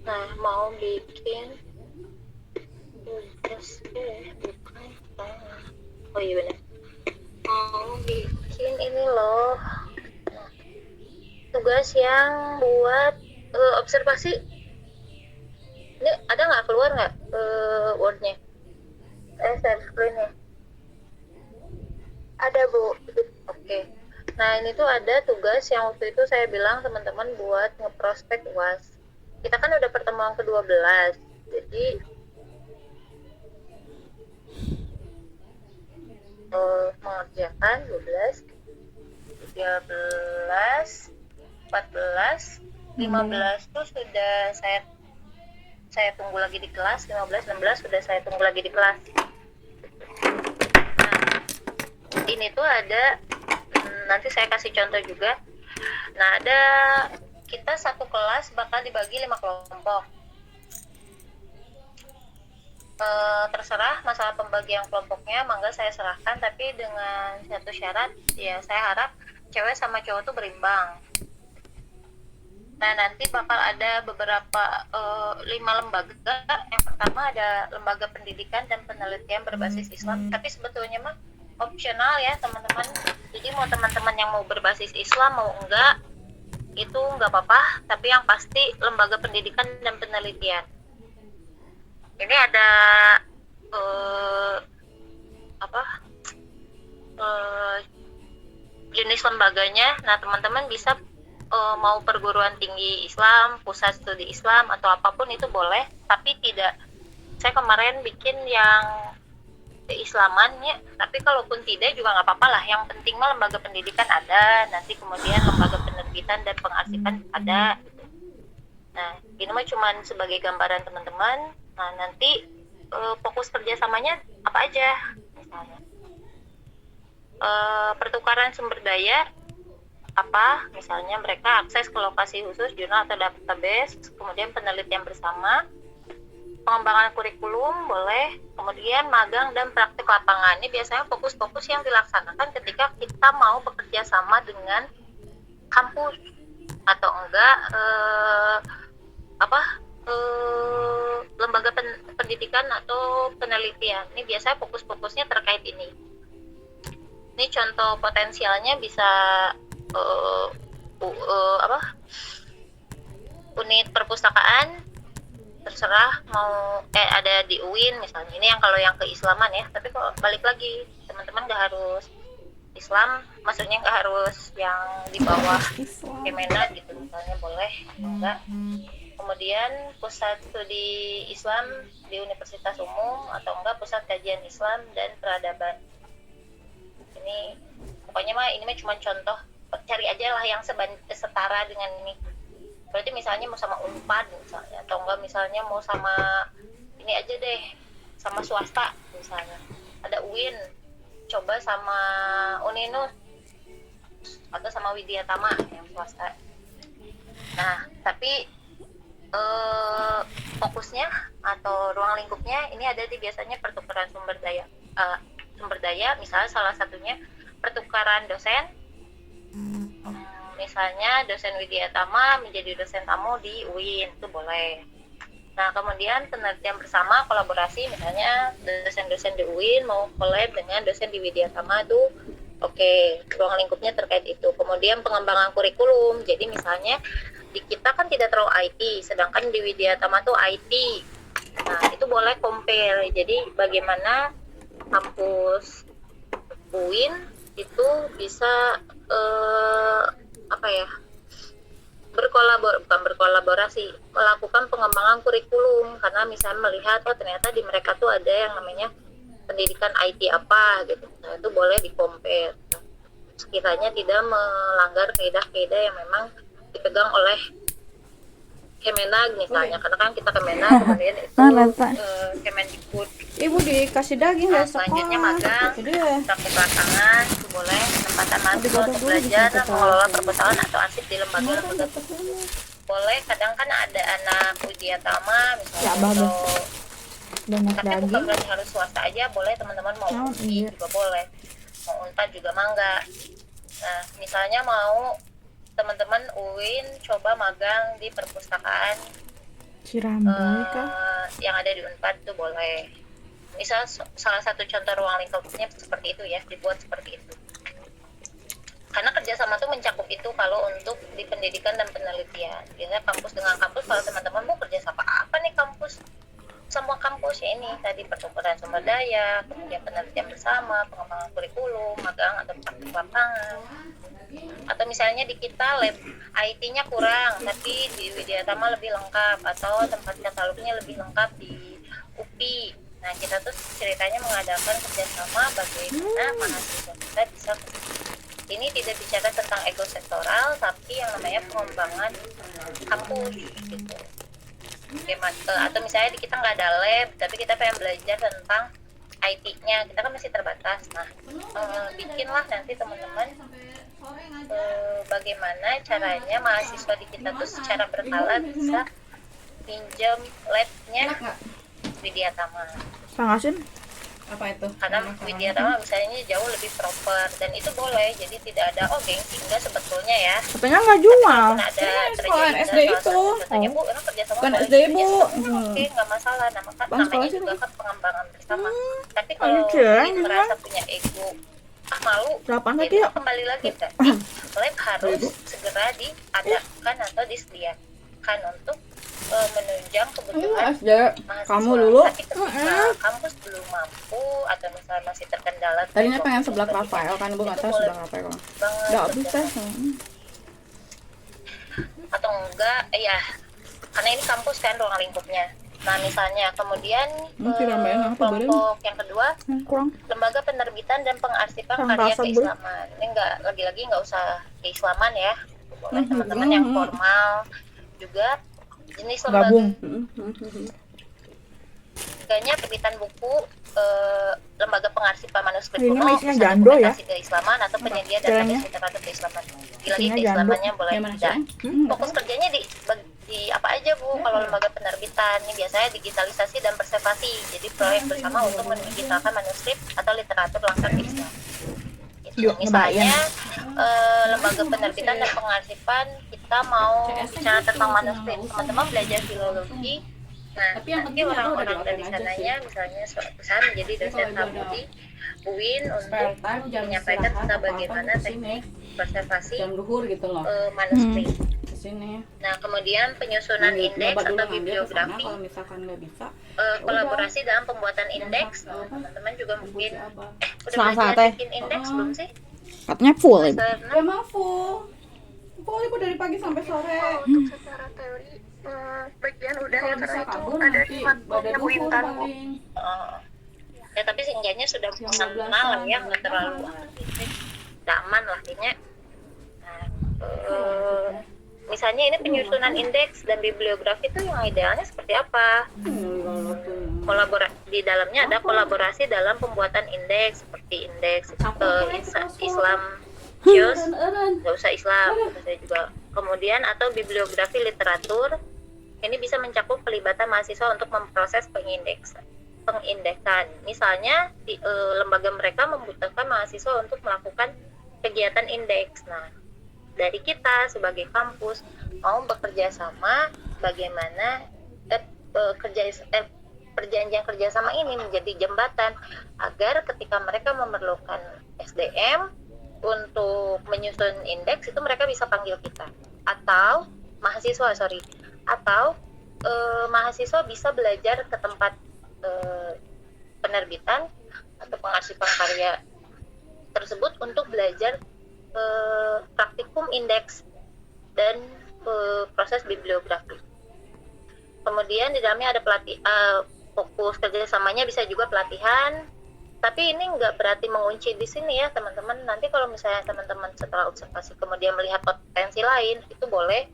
Nah, mau bikin tugas bukan. Oh iya benar. Mau bikin ini loh. Nah, tugas yang buat observasi. Ini ada nggak keluar nggak wordnya? Share screen nya. Ada Bu. Oke. Nah ini tuh ada tugas yang waktu itu saya bilang teman-teman buat ngeprospek UAS. Kita kan udah pertemuan ke-12. Jadi mengerjakan 12, 13, 14, 15 tuh sudah saya tunggu lagi di kelas, 15, 16 sudah saya tunggu lagi di kelas. Nah, ini tuh ada nanti saya kasih contoh juga. Nah, ada kita satu kelas bakal dibagi 5 kelompok. Terserah masalah pembagian kelompoknya, mangga saya serahkan, tapi dengan satu syarat, ya saya harap cewek sama cowok tuh berimbang. Nah, nanti bakal ada beberapa 5 lembaga. Yang pertama ada lembaga pendidikan dan penelitian berbasis Islam, tapi sebetulnya mah opsional ya teman-teman. Jadi mau teman-teman yang mau berbasis Islam mau enggak, itu enggak apa-apa, tapi yang pasti lembaga pendidikan dan penelitian. Ini ada jenis lembaganya. Nah, teman-teman bisa mau perguruan tinggi Islam, pusat studi Islam, atau apapun itu boleh, tapi tidak, saya kemarin bikin yang keislaman ya, tapi kalaupun tidak juga nggak apa-apa lah, yang penting mah lembaga pendidikan ada, nanti kemudian lembaga penerbitan dan pengarsipan ada gitu. Nah, ini mah cuman sebagai gambaran teman-teman. Nah, nanti fokus kerjasamanya apa aja, misalnya pertukaran sumber daya apa, misalnya mereka akses ke lokasi khusus, jurnal atau database, kemudian penelitian bersama, pengembangan kurikulum boleh, kemudian magang dan praktik lapangan. Ini biasanya fokus-fokus yang dilaksanakan ketika kita mau bekerja sama dengan kampus atau enggak lembaga pendidikan atau penelitian. Ini biasanya fokus-fokusnya terkait ini. Ini contoh potensialnya bisa unit perpustakaan, terserah mau ada di UIN misalnya. Ini yang kalau yang keislaman ya, tapi kalau balik lagi teman-teman nggak harus Islam, maksudnya nggak harus yang di bawah Kemenag gitu misalnya, boleh enggak. Kemudian pusat studi Islam di Universitas Umum atau enggak pusat kajian Islam dan peradaban. Ini pokoknya mah ini mah cuma contoh, cari aja lah yang setara dengan ini. Berarti misalnya mau sama Unpad misalnya, atau enggak misalnya mau sama ini aja deh, sama swasta misalnya, ada UIN, coba sama Uninus atau sama Widya Tama yang swasta. Nah, tapi fokusnya atau ruang lingkupnya ini ada di biasanya pertukaran sumber daya, misalnya salah satunya pertukaran dosen. Misalnya dosen Widya Tama menjadi dosen tamu di UIN, itu boleh. Nah, kemudian penelitian bersama, kolaborasi, misalnya dosen-dosen di UIN mau collab dengan dosen di Widya Tama, itu oke, ruang lingkupnya terkait itu. Kemudian pengembangan kurikulum, jadi misalnya di kita kan tidak terlalu IT, sedangkan di Widya Tama tuh IT. Nah, itu boleh compare. Jadi bagaimana kampus UIN itu bisa berkolaborasi, melakukan pengembangan kurikulum, karena misalnya melihat ternyata di mereka tuh ada yang namanya pendidikan IT apa gitu. Nah, itu boleh di-compare sekiranya tidak melanggar kaidah-kaidah yang memang dipegang oleh Kemenag misalnya, karena kan kita Kemenag, kemudian itu Kemendikbud. Ibu dikasih daging Nah, selanjutnya magang, praktik lapangan, itu boleh, penempatan mahasiswa untuk belajar, mengelola perpustakaan atau arsip di lembaga-lembaga boleh. Kadang kan ada anak Widya Tama misalnya, tapi bukan berarti harus swasta aja, boleh teman-teman mau UI juga boleh, mau Unpad juga mangga. Nah, misalnya mau teman-teman UIN coba magang di perpustakaan Si Ramboy kah? Yang ada di Unpad tuh boleh. Misal salah satu contoh ruang lingkupnya seperti itu ya, dibuat seperti itu. Karena kerjasama tuh mencakup itu kalau untuk di pendidikan dan penelitian. Biasanya kampus dengan kampus, kalau teman-teman mau kerjasama apa nih kampus? Semua kampus ya ini tadi pertukaran sumber daya, kemudian penelitian bersama, pengembangan kurikulum, magang atau praktik lapangan. Atau misalnya di kita lab IT-nya kurang, tapi di Widyatama lebih lengkap, atau tempat katalognya lebih lengkap di UPI. Nah, kita tuh ceritanya mengadakan kerjasama bagaimana mahasiswa kita bisa. Ini tidak bicara tentang ekosektoral, tapi yang namanya pengembangan kampus gitu. Atau misalnya di kita nggak ada lab, tapi kita pengen belajar tentang IT-nya, kita kan masih terbatas. Nah, bikinlah nanti teman-teman bagaimana caranya mahasiswa di kita tuh secara berkala bisa pinjam labnya Widyatama. Kang Asin? Apa itu? Karena Widyatama misalnya jauh lebih proper, dan itu boleh, jadi tidak ada gengsi enggak sebetulnya ya. Katanya nggak jual. Ada sekolah SD itu. Bu, emang kerjasama Bukan boleh SD, Bu. Oke, nggak masalah. Namanya juga kan pengembangan bersama. Tapi kalau merasa punya ego, malu, Berapaan lagi itu ya? kembali lagi kan. Lab harus segera diadakan atau disediakan untuk menunjang kebutuhan SD. mahasiswa. Kamu dulu. Tapi ketika kampus belum mampu atau misalnya masih terkendala, Tadinya pengen sebelah Rafael kan, Bu, nggak tahu sebelah Rafael. Nggak bisa. Atau enggak ya, karena ini kampus kan ruang lingkupnya. Nah misalnya kemudian kelompok yang kedua, Kurang. lembaga penerbitan dan pengarsipan Kurang karya rasa, Bu. keislaman. Ini enggak, lagi-lagi nggak usah keislaman ya, boleh teman-teman yang formal juga. Jenis Gabung. lembaganya penerbitan buku, lembaga pengarsipan manuskrip Ini kuno, isinya jando ya? dokumentasi keislaman atau penyedia Jalannya? database literatur keislaman. Lagi Isinya keislamannya boleh Yang mana tidak. sih? Fokus kerjanya di apa aja Bu? Kalau lembaga penerbitan ini biasanya digitalisasi dan preservasi. Jadi proyek bersama untuk mendigitalkan manuskrip atau literatur langkah Islam. Yuk, Misalnya lembaga penerbitan dan pengarsipan kita mau bicara tentang manuskrip, teman-teman belajar filologi. Nah, Tapi yang nanti penting orang-orang udah dari dilakuin aja sananya, misalnya suatu perusahaan menjadi dosen tamu di UIN untuk menyampaikan tentang bagaimana teknik preservasi jam duhur gitu loh. manuskrip. Ke sini. Nah, kemudian penyusunan indeks atau bibliografi, Kalau misalkan nggak bisa, kolaborasi dalam pembuatan indeks. Nah, teman-teman juga mungkin udah Selasa, belajar teh. bikin indeks belum sih? Katanya full ibu. Karena emang full. Full ibu dari pagi sampai sore. untuk secara teori bagian udah Kalau ya, bisa karena itu kabur ada nanti di pada matkulnya Bu duhur Intan. paling. Ya tapi seenggaknya sudah Jam mengenal 12-an, ya, nggak terlalu aman lah kayaknya. Nah, misalnya ini penyusunan indeks dan bibliografi itu yang idealnya seperti apa? Di dalamnya ada kolaborasi dalam pembuatan indeks seperti indeks Islam Cios, nggak usah Islam, saya juga. Kemudian atau bibliografi literatur, ini bisa mencakup pelibatan mahasiswa untuk memproses pengindeksan. Misalnya lembaga mereka membutuhkan mahasiswa untuk melakukan kegiatan indeks. Nah, dari kita sebagai kampus mau bekerja sama bagaimana perjanjian kerjasama ini menjadi jembatan agar ketika mereka memerlukan SDM untuk menyusun indeks itu mereka bisa panggil kita, atau mahasiswa bisa belajar ke tempat penerbitan atau pengarsipan karya tersebut untuk belajar praktikum indeks dan proses bibliografi. Kemudian di dalamnya ada fokus kerjasamanya bisa juga pelatihan. Tapi ini nggak berarti mengunci di sini ya teman-teman. Nanti kalau misalnya teman-teman setelah observasi kemudian melihat potensi lain, itu boleh.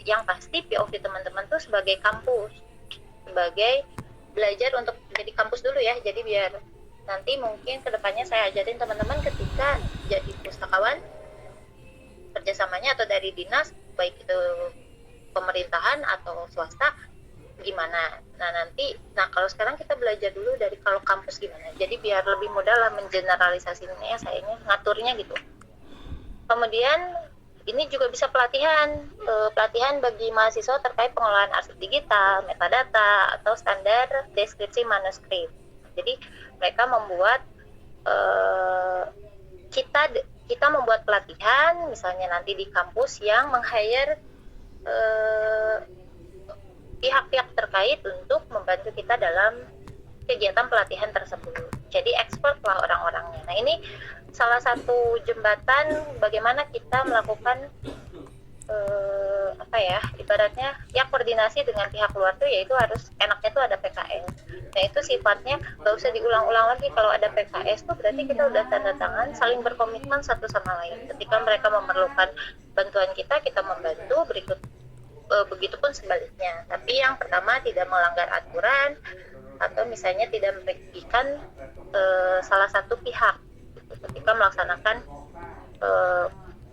Yang pasti POV teman-teman tuh sebagai kampus, sebagai belajar untuk jadi kampus dulu ya. Jadi biar nanti mungkin kedepannya saya ajarin teman-teman ketika jadi pustakawan, kerjasamanya atau dari dinas, baik itu pemerintahan atau swasta, gimana. Nah kalau sekarang kita belajar dulu dari kalau kampus gimana, jadi biar lebih mudah lah mengeneralisasinya, saya ini ngaturnya gitu. Kemudian ini juga bisa pelatihan bagi mahasiswa terkait pengelolaan arsip digital, metadata, atau standar deskripsi manuskrip. Jadi mereka membuat kita membuat pelatihan, misalnya nanti di kampus yang meng-hire pihak-pihak terkait untuk membantu kita dalam kegiatan pelatihan tersebut. Jadi expert lah orang-orangnya. Nah, ini salah satu jembatan bagaimana kita melakukan ibaratnya ya koordinasi dengan pihak luar tuh, yaitu harus enaknya tuh ada PKS. Nah, itu sifatnya nggak usah diulang-ulang lagi. Kalau ada PKS tuh berarti kita udah tanda tangan, saling berkomitmen satu sama lain. Ketika mereka memerlukan bantuan kita membantu, begitupun sebaliknya. Tapi yang pertama tidak melanggar aturan atau misalnya tidak merugikan salah satu pihak ketika melaksanakan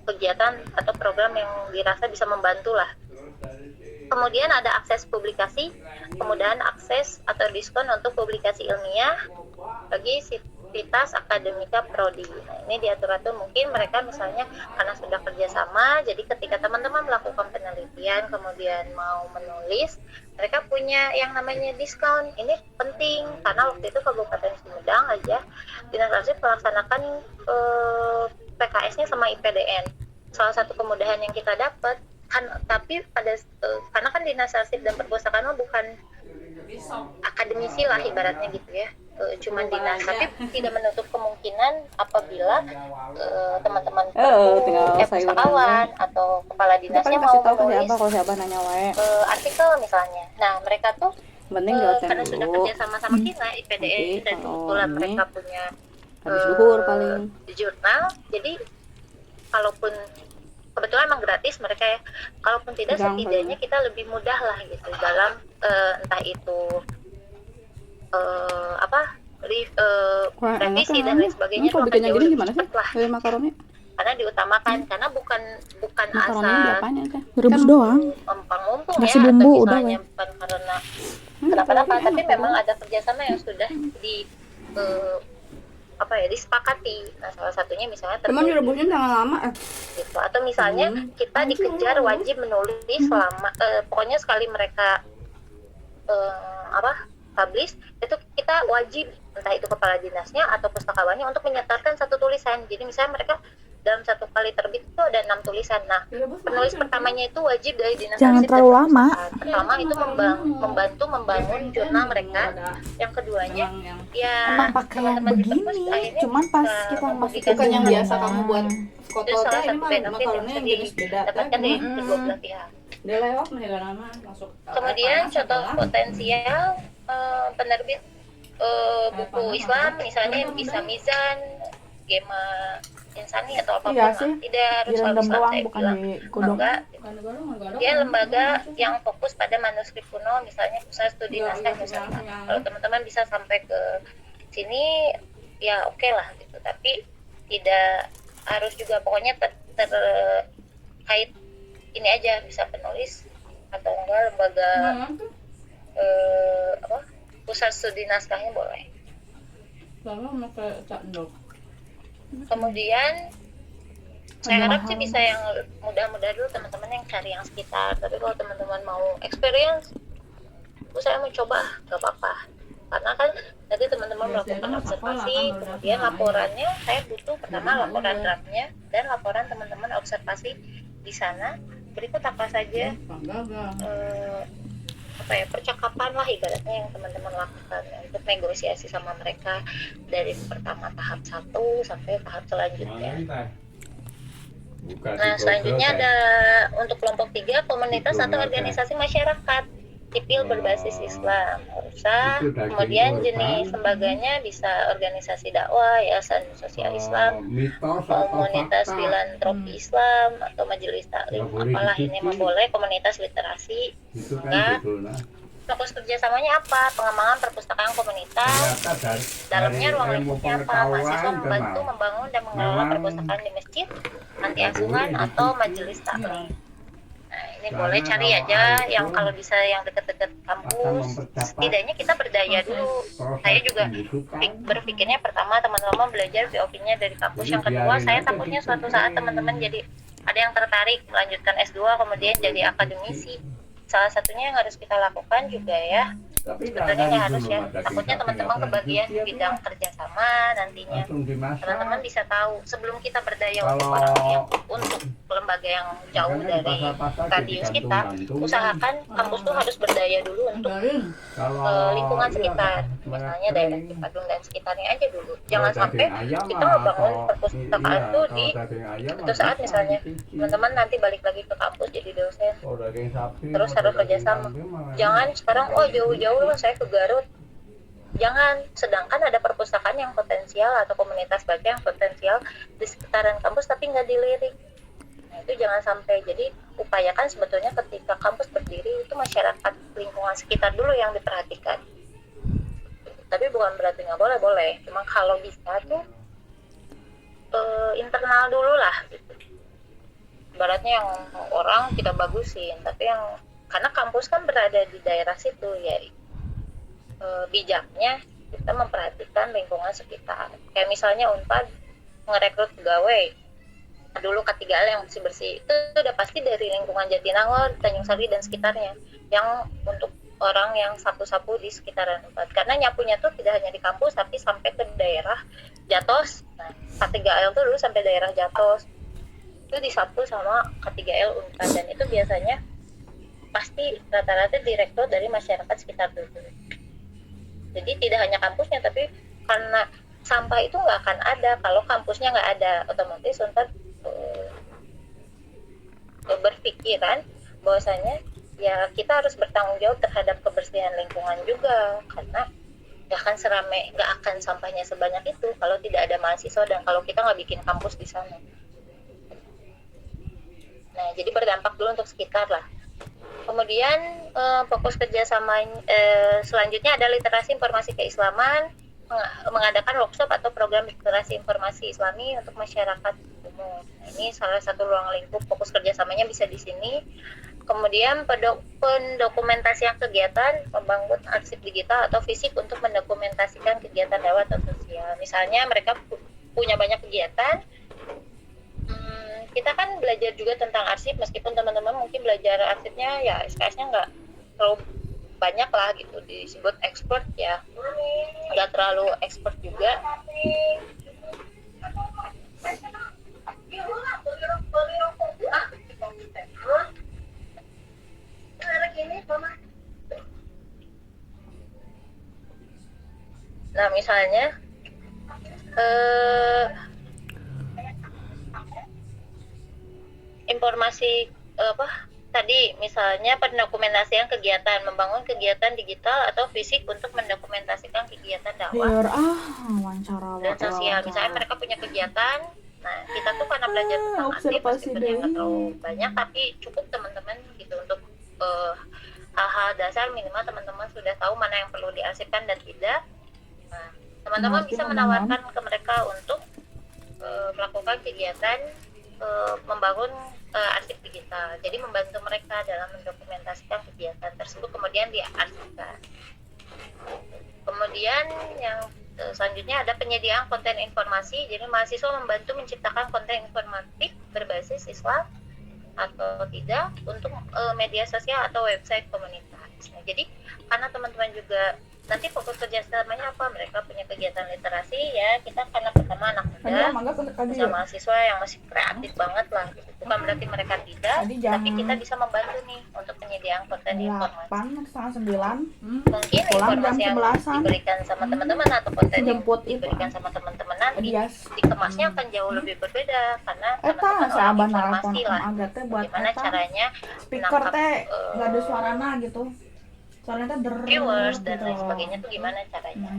kegiatan atau program yang dirasa bisa membantu lah. Kemudian ada akses publikasi, kemudahan akses atau diskon untuk publikasi ilmiah bagi sivitas akademika prodi. Nah, ini diatur-atur, mungkin mereka misalnya karena sudah kerjasama, jadi ketika teman-teman melakukan penelitian kemudian mau menulis, mereka punya yang namanya diskon. Ini penting karena waktu itu Kabupaten Sumedang aja Dinas Arsip melaksanakan PKS-nya sama IPDN. Salah satu kemudahan yang kita dapat kan, tapi karena kan Dinas Arsip dan Perpustakaan bukan akademisi lah ibaratnya gitu ya, cuman dinas, tapi tidak menutup kemungkinan apabila teman-teman pustakawan atau kepala dinasnya mau menulis artikel misalnya. Nah, mereka tuh karena sudah kerja sama kita IPDN dan kebetulan mereka punya jurnal, jadi kalaupun kebetulan emang gratis mereka ya, kalaupun tidak setidaknya kita lebih mudah lah gitu dalam entah itu revisi dan lain sebagainya. Kok bikinnya gini gimana sih? Makaroni? Karena diutamakan, karena bukan asal rebus doang, mumpung kasih ya, bumbu atau udah misalnya bukan karena kenapa-napa, tapi memang ada kerjasama yang sudah disepakati. Nah, salah satunya misalnya Cuman direbusnya jangan lama gitu. Atau misalnya kita dikejar wajib menulis selama pokoknya sekali mereka publish itu kita wajib, entah itu kepala dinasnya atau pustakawannya, untuk menyetorkan satu tulisan. Jadi misalnya mereka dalam satu kali terbit itu ada 6 tulisan. Nah, penulis pertamanya itu wajib dari Dinas jangan Arsip terlalu dan lama. Perpustakaan. Pertama itu membantu membangun jurnal mereka. Yang keduanya ya Emang pakai yang teman-teman di perpus begini, akhirnya cuman pas bisa kita masuk mempublikasikan bukan yang jurnal. biasa kamu buat foto Itu salah teh, ini satu mah benefit yang makaroni bisa yang jenis beda didapatkan dari kedua belah pihak. dia lewat nih lama masuk Kemudian contoh potensial penerbit buku Islam misalnya bisa Mizan, Gema Insani atau apapun Iya lah. sih, Tidak harus direndam Islam, doang, saya bukan bilang. digodok. Enggak, dia lembaga yang fokus pada manuskrip kuno, misalnya Pusat Studi Naskah Nusantara. Kalau teman-teman bisa sampai ke sini ya oke lah gitu, tapi tidak harus juga, pokoknya terkait ini aja, bisa penulis atau enggak lembaga Pusat Studi Naskahnya boleh. Kemudian saya harap sih bisa yang mudah-mudah dulu teman-teman yang cari yang sekitar. Tapi kalau teman-teman mau experience, saya mau coba, nggak apa-apa. Karena kan nanti teman-teman melakukan observasi, kemudian laporannya saya butuh pertama laporan draftnya dan laporan teman-teman observasi di sana. Berikut apa saja percakapan lah ibaratnya yang teman-teman lakukan untuk negosiasi sama mereka dari pertama tahap 1 sampai tahap selanjutnya. Nah, selanjutnya ada untuk kelompok 3, komunitas atau organisasi masyarakat sipil berbasis Islam. Kemudian jenis lembaganya bisa organisasi dakwah, yayasan sosial Islam, komunitas filantropi Islam, atau majelis taklim, apalah ini mah boleh, komunitas literasi. Enggak. Fokus kerjasamanya apa? Pengembangan perpustakaan komunitas. Dalamnya ruang lingkupnya apa? Mahasiswa membantu membangun dan mengelola perpustakaan di masjid, panti asuhan, atau majelis taklim. Nah, ini boleh cari aja yang kalau bisa yang dekat-dekat kampus. Setidaknya kita berdaya dulu. Saya juga berpikirnya pertama teman-teman belajar POV-nya dari kampus. Yang kedua, saya takutnya suatu saat teman-teman jadi ada yang tertarik melanjutkan S2 kemudian jadi akademisi. Salah satunya yang harus kita lakukan juga ya, sebetulnya nggak harus ya, takutnya teman-teman kebagian bidang kerjasama nantinya. Teman-teman bisa tahu sebelum kita berdaya untuk orang yang untuk lembaga yang jauh dari radius kita, usahakan kampus tuh harus berdaya dulu untuk lingkungan sekitar, misalnya daerah Cipadung dan sekitarnya aja dulu. Jangan sampai kita membangun perpustakaan tuh di suatu saat misalnya teman-teman nanti balik lagi ke kampus jadi dosen, terus harus kerjasama. Jangan sekarang jauh-jauh lah saya ke Garut. Jangan, sedangkan ada perpustakaan yang potensial atau komunitas baca yang potensial di sekitaran kampus tapi nggak dilirik. Nah, itu jangan sampai. Jadi upayakan sebetulnya ketika kampus berdiri itu masyarakat lingkungan sekitar dulu yang diperhatikan. Tapi bukan berarti nggak boleh. Cuma kalau bisa tuh internal dulu lah gitu. Ibaratnya yang orang kita bagusin, tapi yang karena kampus kan berada di daerah situ ya, bijaknya kita memperhatikan lingkungan sekitar. Kayak misalnya Unpad ngerekrut pegawai dulu K3L yang bersih-bersih, itu udah pasti dari lingkungan Jatinangor, Tanjung Sari dan sekitarnya, yang untuk orang yang sapu-sapu di sekitaran Unpad. Karena nyapunya tuh tidak hanya di kampus tapi sampai ke daerah Jatos. Nah, K3L tuh dulu sampai daerah Jatos itu disapu sama K3L Unpad, dan itu biasanya pasti rata-rata direkrut dari masyarakat sekitar dulu. Jadi tidak hanya kampusnya, tapi karena sampah itu nggak akan ada kalau kampusnya nggak ada, otomatis Unpad berpikiran bahwasanya ya kita harus bertanggung jawab terhadap kebersihan lingkungan juga, karena nggak akan sampahnya sebanyak itu kalau tidak ada mahasiswa dan kalau kita nggak bikin kampus di sana. Nah, jadi berdampak dulu untuk sekitar lah. Kemudian fokus kerjasama selanjutnya ada literasi informasi keislaman, mengadakan workshop atau program literasi informasi Islami untuk masyarakat umum. Nah, ini salah satu ruang lingkup fokus kerjasamanya bisa di sini. Kemudian pendokumentasian kegiatan, membangun arsip digital atau fisik untuk mendokumentasikan kegiatan lewat atau sosial. Misalnya mereka punya banyak kegiatan. Kita kan belajar juga tentang arsip, meskipun teman-teman mungkin belajar arsipnya ya SKS-nya nggak terlalu banyak lah gitu, disebut expert ya, nggak terlalu expert juga. Nah misalnya informasi tadi misalnya pendokumentasian kegiatan, membangun kegiatan digital atau fisik untuk mendokumentasikan kegiatan dakwah dan sosial. Misalnya mereka punya kegiatan, nah kita tuh karena belajar tentang arsip meskipun yang nggak terlalu banyak tapi cukup teman-teman gitu untuk hal-hal dasar, minimal teman-teman sudah tahu mana yang perlu diarsipkan dan tidak. Nah, teman-teman bisa menawarkan ke mereka untuk melakukan kegiatan membangun arsip digital, jadi membantu mereka dalam mendokumentasikan kegiatan tersebut kemudian diarsipkan. Kemudian yang selanjutnya ada penyediaan konten informasi, jadi mahasiswa membantu menciptakan konten informatif berbasis Islam atau tidak untuk media sosial atau website komunitas. Nah, jadi karena teman-teman juga nanti fokus kerjasamanya apa, mereka punya kegiatan literasi ya, kita karena pertama anak muda sama mahasiswa yang masih kreatif banget lah, bukan berarti mereka tidak, tapi kita bisa membantu nih untuk penyediaan konten informasi. 8:30 Mungkin informasi yang diberikan sama teman-teman atau konten yang diberikan sama teman-teman nanti dikemasnya akan jauh lebih berbeda, karena teman-teman orang informasi lah gimana caranya speaker teh nggak ada suarana gitu, soalnya tuh viewers dan lain sebagainya tuh gimana caranya.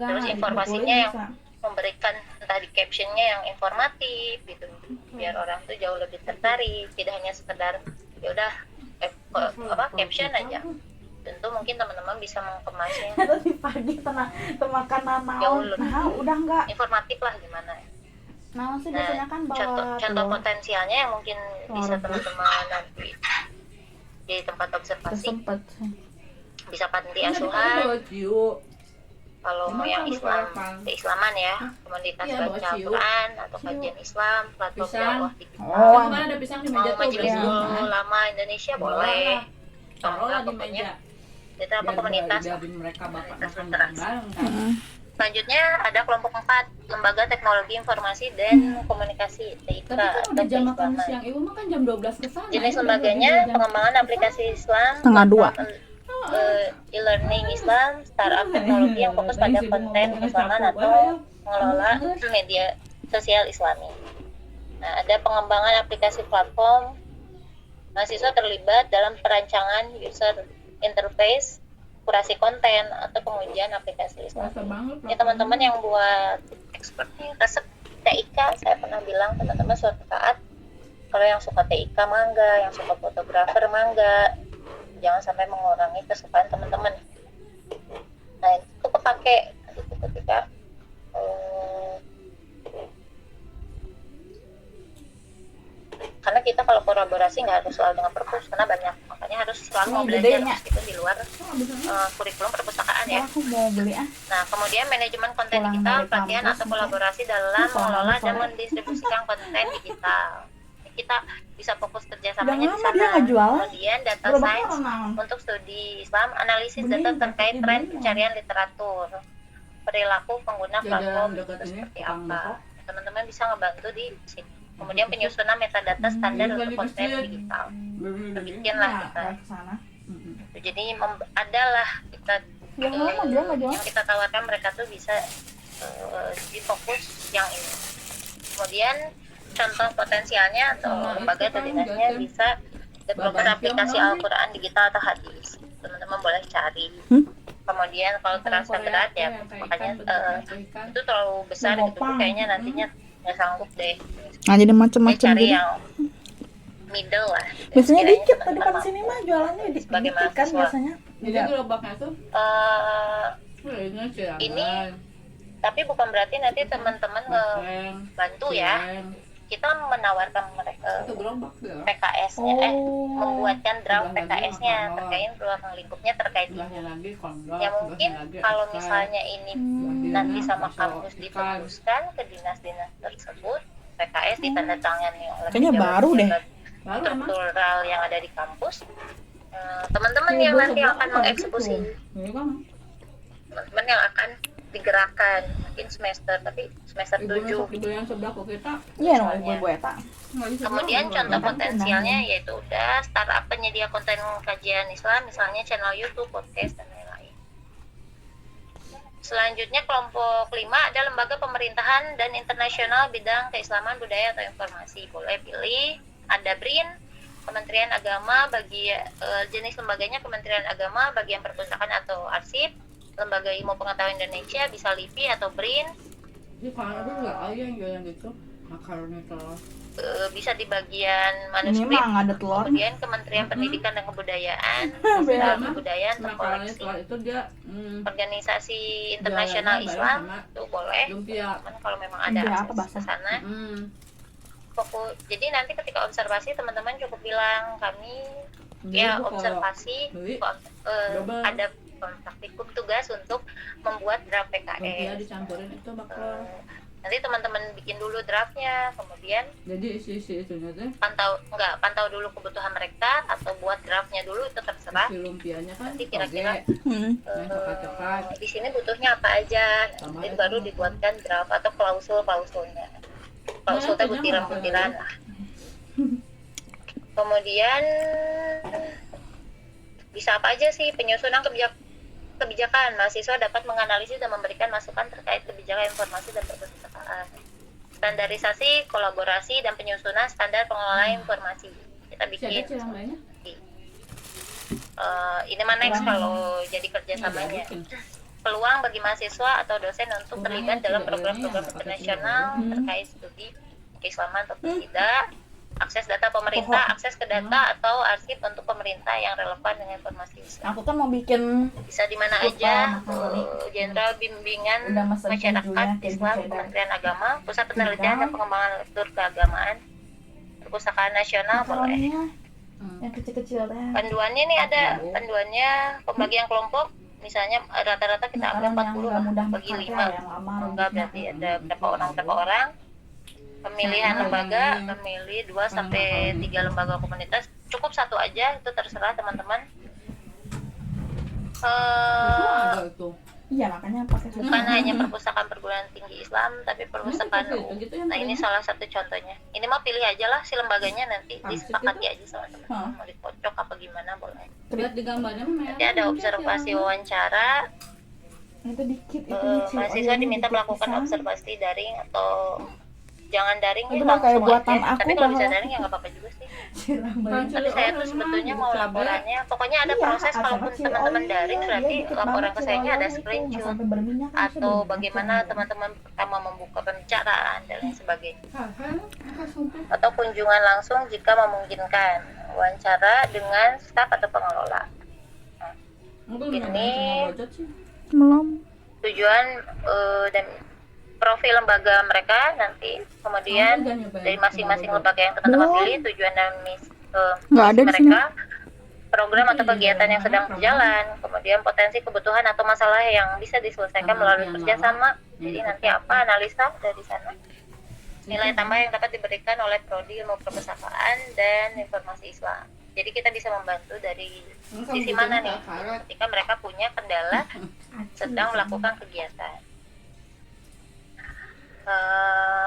Terus informasinya yang memberikan entah di captionnya yang informatif gitu, biar orang tuh jauh lebih tertarik, tidak hanya sekedar ya udah caption aja. Tentu mungkin teman-teman bisa mengemasnya tadi pagi makan jauh lebih udah enggak informatif lah gimana. sih biasanya kan bawa contoh potensialnya yang mungkin bisa teman-teman nanti di tempat observasi, bisa panti asuhan, Kalau mau yang Islam, keislaman ya, komunitas Iya, bawa baca ciu. Al-Quran atau Ciu. kajian Islam, platform Pisang. dakwah digital. Oh, Kemarin ada pisang di meja Mau tuh. majelis udah. ulama Indonesia boleh. Taruhlah di Pokoknya meja. itu apa komunitas. Biarin mereka bapak Komunitas makan literasi. bareng kan. Selanjutnya ada kelompok 4, Lembaga Teknologi Informasi dan Komunikasi TIK Tapi kan atau udah jam makan keislaman. siang ibu makan jam 12 ke sana. Jenis ya, lembaganya udah jam- pengembangan aplikasi Islam, Setengah dua. e-learning Islam, startup teknologi yang fokus pada konten keislaman atau mengelola media sosial Islami. Nah, ada pengembangan aplikasi platform. Mahasiswa terlibat dalam perancangan user interface, kurasi konten atau pengujian aplikasi Islam. Rasa banget. Ini teman-teman yang buat expertnya resep TIK, saya pernah bilang teman-teman suatu saat kalau yang suka TIK mangga, yang suka fotografer mangga, jangan sampai mengurangi kesukaan teman-teman. Nah itu kepake gitu, ketika karena kita kalau kolaborasi nggak harus selalu dengan perpus, karena banyak, makanya harus selalu mau belajar gedenya. meskipun di luar kurikulum perpustakaan ya. Aku mau beli ah. Nah, kemudian manajemen konten Pulang digital, dari pelatihan kampus atau gitu. kolaborasi dalam Pulang mengelola dari dan sore. mendistribusikan konten digital. Ini kita bisa fokus kerjasamanya Udah di lama dia sana. nggak jualan. Kemudian data Gerobaknya science orang naon? untuk studi Islam, analisis Bening, data terkait pakai tren bening. pencarian literatur, perilaku pengguna Jajan platform dekat itu ini, seperti tukang apa. bakso. Teman-teman bisa ngebantu di sini. Kemudian penyusunan metadata standar Ini untuk lagi konten kecil. digital. Bikin Bikin lah Nah, kita. ke sana. Jadi adalah kita Yang lama dia nggak jualan. yang kita tawarkan mereka tuh bisa di fokus yang ini. Kemudian contoh potensialnya atau Sama lembaga itu atau kan dinasnya juga bisa developer Babang aplikasi Pyong Al-Quran digital atau hadis. Teman-teman boleh cari. Kemudian kalau terasa berat ya makanya itu terlalu besar gitu Gopang. kayaknya nantinya nggak sanggup deh. Nah, jadi Jadi macam-macam cari gitu. yang middle lah. gitu. Biasanya Sekiranya dikit tadi teman-teman kan sini mah jualannya Sebagai dikit kan mahasiswa. biasanya. Jadi Enggak. gerobaknya tuh Ini tapi bukan berarti nanti teman-teman ngebantu ya. Kita menawarkan mereka Itu gerobak ya. PKS-nya, membuatkan draft Udah lagi PKS-nya makan terkait ruang lingkupnya terkait ini. Sebelahnya lagi kondok. Ya mungkin sebelahnya lagi kalau ikan. misalnya ini Sebelahnya nanti sama bakso kampus ikan. ditembuskan ke dinas-dinas tersebut, PKS ditandatangani oleh Kayaknya pejabat baru deh. Baru emang. struktural yang ada di kampus. Teman-teman Iya, yang gua nanti sebelah akan kan mengeksekusi, gitu. Ini kan teman-teman yang akan digerakkan mungkin semester tapi semester ibu 7. yang sebelah kok kita. Iya, no, ibu-ibu eta. Kemudian contoh potensialnya yaitu udah startup penyedia konten kajian Islam, misalnya channel YouTube, podcast, dan lain-lain. Selanjutnya kelompok 5 ada lembaga pemerintahan dan internasional bidang keislaman, budaya, atau informasi. Boleh pilih, ada BRIN, Kementerian Agama, bagi jenis lembaganya Kementerian Agama, bagian perpustakaan atau arsip, Lembaga Ilmu Pengetahuan Indonesia, bisa LIPI atau BRIN, Di Kanada nggak ada yang jualan gitu. Makaroni telur. bisa di bagian Ini manuskrip. mah nggak ada telur. Kemudian Kementerian Pendidikan dan Kebudayaan, Beda. kebudayaan atau Makaroni koleksi. telur itu dia Organisasi Internasional Jualannya Islam banyak, itu boleh. lumpia. Teman kalau memang ada Lumpia apa akses bahasa? ke sana. Hmm. Jadi nanti ketika observasi teman-teman cukup bilang kami ya observasi ada praktikum tugas untuk membuat draft Lumpia PKS. dicampurin itu bakal. Nanti teman-teman bikin dulu draftnya, kemudian Jadi isi itunya tuh pantau dulu kebutuhan mereka atau buat draftnya dulu, itu terserah. si lumpianya kan Nanti kira-kira toge, Hmm. yang coklat-coklat. di sini butuhnya apa aja, Sama jadi itu. baru dibuatkan draft atau klausulnya. Klausul teh butiran-butiran lah. Kemudian bisa apa aja sih penyusunan kebijakan. Mahasiswa dapat menganalisis dan memberikan masukan terkait kebijakan informasi dan perpustakaan. Standarisasi, kolaborasi, dan penyusunan standar pengelolaan informasi. Kita Si ada bikin. yang lainnya? Ini mana next kalau jadi kerjasamanya. Peluang bagi mahasiswa atau dosen untuk terlibat dalam program-program internasional terkait studi keislaman atau tidak. Akses data pemerintah, akses ke data atau arsip untuk pemerintah yang relevan dengan informasi Islam. Aku kan mau bikin Bisa di mana Lupa, aja. makanya. Jenderal Bimbingan Udah mesen Masyarakat kejunya, keju Islam cheddar. Kementerian Agama, Pusat Penelitian dan Pengembangan Lektur Keagamaan, Perpustakaan Nasional boleh. makaroninya yang kecil-kecil teh. Panduannya nih ada panduannya pembagian kelompok, misalnya rata-rata kita ambil Bakalan yang 40 nggak lah, mudah bagi menghargai 5 yang lama enggak berarti ada berapa orang pemilihan lembaga, memilih 2 sampai 3 lembaga komunitas, cukup satu aja, itu terserah teman-teman. Ada itu. Iya makanya pakai Bukan hanya perpustakaan perguruan tinggi Islam, tapi perpustakaan gitu yang nah ini salah satu contohnya. Ini mah pilih aja lah si lembaganya, nanti disepakati aja sama teman-teman, mau dikocok apa gimana boleh. Lihat di gambarnya merah. Nanti ada observasi wawancara. itu dikit itu Mahasiswa diminta melakukan observasi daring atau jangan daring itu ya mah kayak langsung buatan aja. aku Tapi kalau bisa bahwa daring ya nggak apa-apa juga sih. Cirambai. Tapi saya tuh sebetulnya mau laporannya, pokoknya ada Iya, proses. asal Kalaupun kecil teman-teman oli, daring iya, berarti dikit laporan banget ke si sayanya oli ada itu, nggak screenshot sampai berminyak kan, atau sudah bagaimana dimakan. teman-teman pertama membuka pembicaraan dan lain sebagainya, Hah? Sumpah. atau kunjungan langsung jika memungkinkan, wawancara dengan staf atau pengelola. Belum Ini- nyobain semua bojot sih. Belum. Tujuan dan profil lembaga mereka nanti, kemudian Kamu udah nyobain dari masing-masing semua lembaga yang teman-teman Belum. pilih, tujuan dan Nggak ada misi di sini. mereka, program atau kegiatan yang sedang berjalan, kemudian potensi kebutuhan atau masalah yang bisa diselesaikan melalui kerjasama. Jadi nanti apa, analisa dari sana. Nilai tambah yang dapat diberikan oleh prodi ilmu perpustakaan dan informasi Islam. Jadi kita bisa membantu dari sisi mana nih, ketika mereka punya kendala sedang melakukan kegiatan.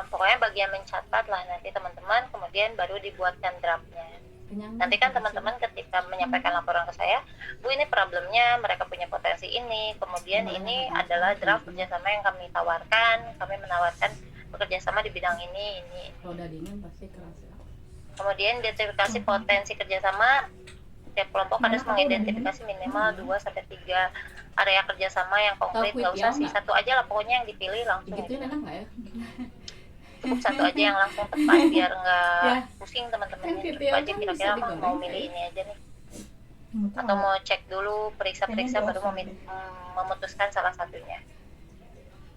Pokoknya bagian mencatat lah nanti teman-teman, kemudian baru dibuatkan draftnya. Nanti kan teman-teman ketika menyampaikan laporan ke saya, Bu ini problemnya mereka punya potensi ini, kemudian ini adalah draft kerjasama yang kami tawarkan, kami menawarkan bekerjasama di bidang ini. Kalau udah dingin pasti keras ya. Kemudian identifikasi potensi kerjasama, setiap kelompok harus mengidentifikasi minimal 2-3 area kerjasama yang konkret, nggak usah sih, satu aja lah pokoknya yang dipilih langsung. Digituin enak nggak ya? Cukup satu aja yang langsung tepat biar nggak Ya. pusing teman-temannya. Kan Coba aja kan kira-kira bisa mau digoreng, milih ya. ini aja nih, atau mau cek dulu, periksa-periksa baru memutuskan salah satunya.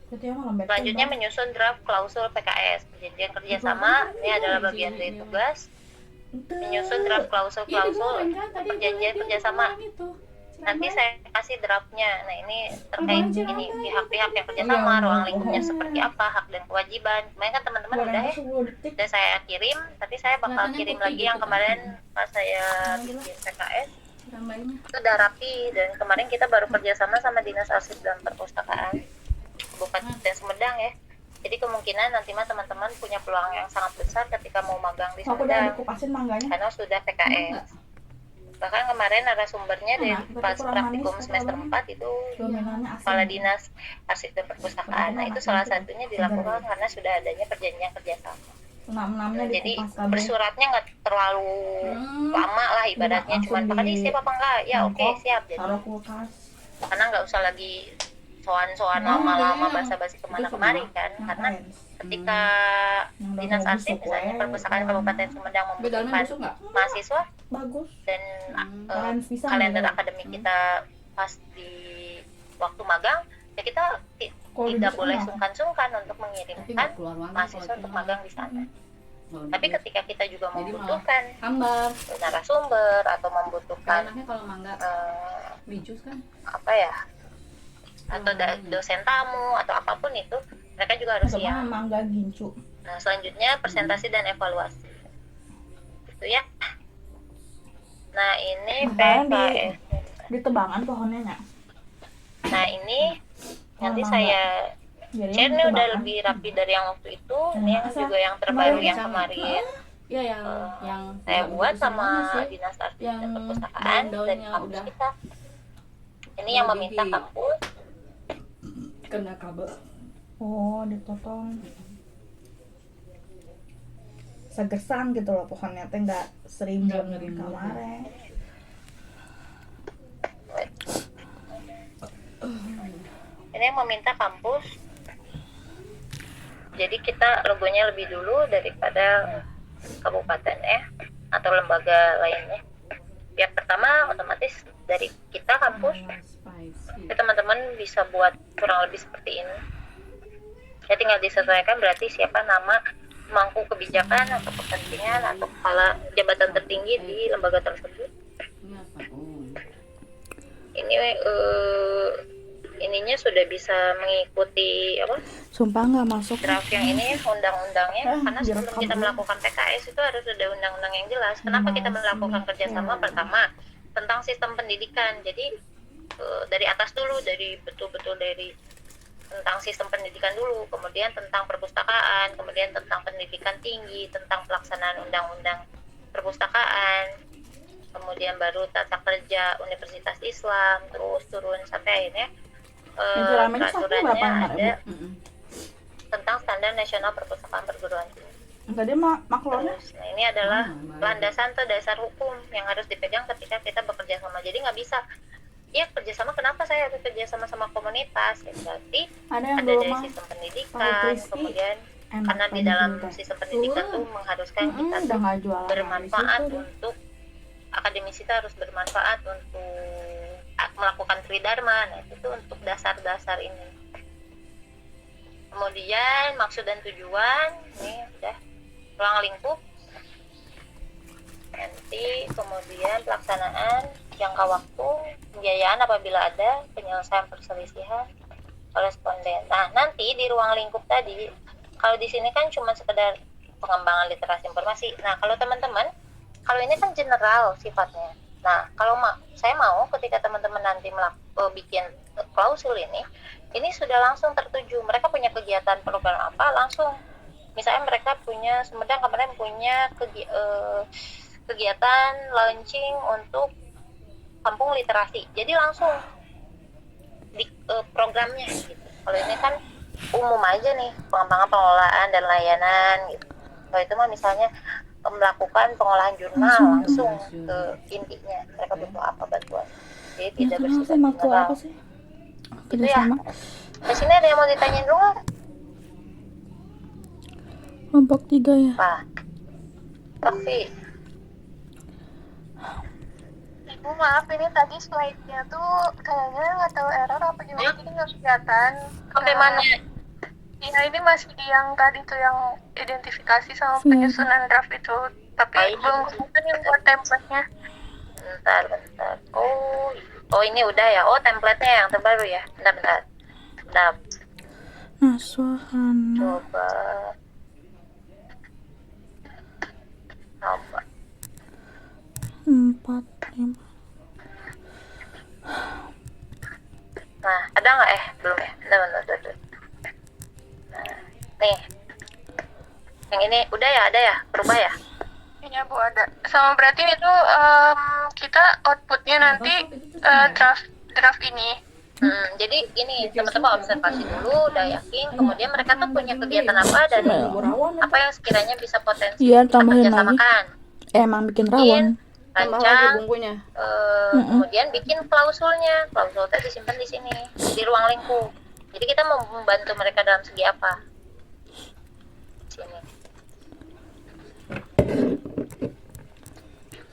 Selanjutnya menyusun draft klausul PKS, perjanjian kerjasama. Ini adalah bagian dari tugas. Menyusun draft klausul perjanjian kerjasama. Nanti saya kasih draftnya. Nah ini terkait ini pihak-pihak yang kerjasama, ruang lingkupnya seperti apa, hak dan kewajiban. Kemarin kan teman-teman udah saya kirim, tapi saya bakal kirim lagi yang kemarin pas saya bikin PKS. Itu udah rapi, dan kemarin kita baru kerjasama sama Dinas Arsip dan Perpustakaan Kabupaten Sumedang ya. Jadi kemungkinan nanti mah teman-teman punya peluang yang sangat besar ketika mau magang di Aku udah Sumedang dikupasin mangganya. karena sudah PKS. Bahkan kemarin narasumbernya dari pas praktikum semester 4 itu Dominannya asam. Kepala Dinas Arsip dan Perpustakaan. Nah itu salah satunya dilakukan karena sudah adanya perjanjian kerjasama. Enam-enamnya Jadi dikupas kabel. bersuratnya nggak terlalu lama lah ibaratnya, Langsung cuman pakai siap apa enggak, ya oke mangkok, siap. Jadi taruh kulkas. karena nggak usah lagi soan-soan lama-lama basa-basi kemana-kemari kan, karena ketika Dinas Arsip misalnya Perpustakaan Kabupaten Sumedang Bedalnya membutuhkan busuk nggak? mahasiswa Bagus. dan Kalian bisa kalender nggak? akademik kita pas di waktu magang, ya kita Kalau tidak bisa boleh nggak? sungkan-sungkan untuk Tapi mengirimkan nggak keluar wangi mahasiswa kalau untuk itu. magang di sana. Kalau Tapi gitu. ketika kita juga Jadi membutuhkan hambar. narasumber atau membutuhkan Enaknya kalau mangga eh, bijus kan. apa ya, atau dosen tamu atau apapun itu, mereka juga harus Ada siap. mana mangga gincu. Nah selanjutnya presentasi dan evaluasi itu ya. Nah ini Kemarin PKS. di tebangan pohonnya nggak? Nah ini nanti Mangga. saya Jadi share yang nih udah tebangan. lebih rapi dari yang waktu itu. Ini yang Masa? juga yang terbaru Kemarin yang sama. kemarin Iya yang saya nggak buat bagus sama banget sih. Dinas Arsip Yang dan Perpustakaan dari daun-daunnya kampus udah kita. Ini yang meminta di- kampus. kena kabel. Oh, dipotong. Segesan gitu loh pohonnya teh nggak serimbun Nggak ngerimbun. kemarin. Ini yang meminta kampus. Jadi kita logonya lebih dulu daripada kabupaten ya atau lembaga lainnya. Yang pertama otomatis dari kita kampus. Spicy. Jadi teman-teman bisa buat kurang lebih seperti ini. Ya tinggal disesuaikan berarti siapa nama pemangku kebijakan atau kepentingan atau kepala jabatan tertinggi di lembaga tersebut. Ini apa? Oh. Ini semuanya sudah bisa mengikuti apa Sumpah nggak masuk. draft yang ini undang-undangnya, karena sebelum direkam kita dulu. melakukan PKS itu harus ada undang-undang yang jelas. Kenapa kita melakukan kerjasama? Pertama tentang sistem pendidikan. Jadi dari atas dulu, dari betul-betul dari tentang sistem pendidikan dulu, kemudian tentang perpustakaan, kemudian tentang pendidikan tinggi, tentang pelaksanaan undang-undang perpustakaan, kemudian baru tata kerja Universitas Islam, terus turun sampai akhirnya Itu ramenya satu berapa peraturannya nomor, ada Ibu? tentang standar nasional perpustakaan perguruan tinggi. Tadi maklornya Terus, nah ini adalah landasan atau dasar hukum yang harus dipegang ketika kita bekerja sama. Jadi nggak bisa, ya kerjasama, kenapa saya harus kerja sama sama komunitas? Ya, berarti ada yang ada belum dari mah sistem tahu pendidikan, crispy. kemudian Enak karena di kan dalam juga. sistem pendidikan tuh mengharuskan kita udah tuh nggak jualan bermanfaat lagi situ. untuk akademisi itu harus bermanfaat untuk melakukan tridharma. Nah itu tuh untuk dasar-dasar ini. Kemudian maksud dan tujuan ini udah ruang lingkup, nanti kemudian pelaksanaan, jangka waktu, pembiayaan apabila ada, penyelesaian perselisihan, koresponden. Nah nanti di ruang lingkup tadi, kalau di sini kan cuma sekedar pengembangan literasi informasi. Nah kalau teman-teman, kalau ini kan general sifatnya. Nah kalau saya mau ketika teman-teman nanti bikin klausul ini sudah langsung tertuju. Mereka punya kegiatan program apa, langsung. Misalnya mereka punya, Sumedang kemarin punya kegiatan launching untuk kampung literasi. Jadi langsung di programnya gitu. Kalau ini kan umum aja nih, pengembangan pengelolaan dan layanan gitu. Kalau itu mah misalnya melakukan pengolahan jurnal langsung ke intinya, mereka butuh apa bantuan. Jadi tidak bersifat makro general. apa sih? Itu ya. Kerjasama. Di sini ada yang mau ditanyain dulu nggak? Kelompok 3 ya. Pak Taksi. Ibu maaf, ini tadi slide-nya tuh kayaknya nggak tahu error apa gimana, jadi nggak kelihatan. Sampai mana? Ya ini masih di yang tadi tuh yang identifikasi sama penyusunan draft itu, tapi Baik. belum kelihatan yang buat template-nya. Bentar. Oh ini udah ya. Oh template-nya yang terbaru ya. Bentar. Nah, suahana. Coba. 4, 5. Nah, ada nggak belum ya? Bentar. Nah, nih. Yang ini udah ya, ada ya? Berubah ya? Iya Bu, ada. Sama berarti itu kita outputnya nanti draft ini. Jadi ini teman-teman observasi dulu, udah yakin, kemudian mereka tuh punya kegiatan apa dan apa yang sekiranya bisa potensi Iya, kita tambahin lagi. kerjasamakan. Emang bikin rawon. Tambah lagi Rancang, bumbunya. kemudian bikin klausulnya. Klausulnya disimpan di sini, di ruang lingkup. Jadi kita mau membantu mereka dalam segi apa? Sini.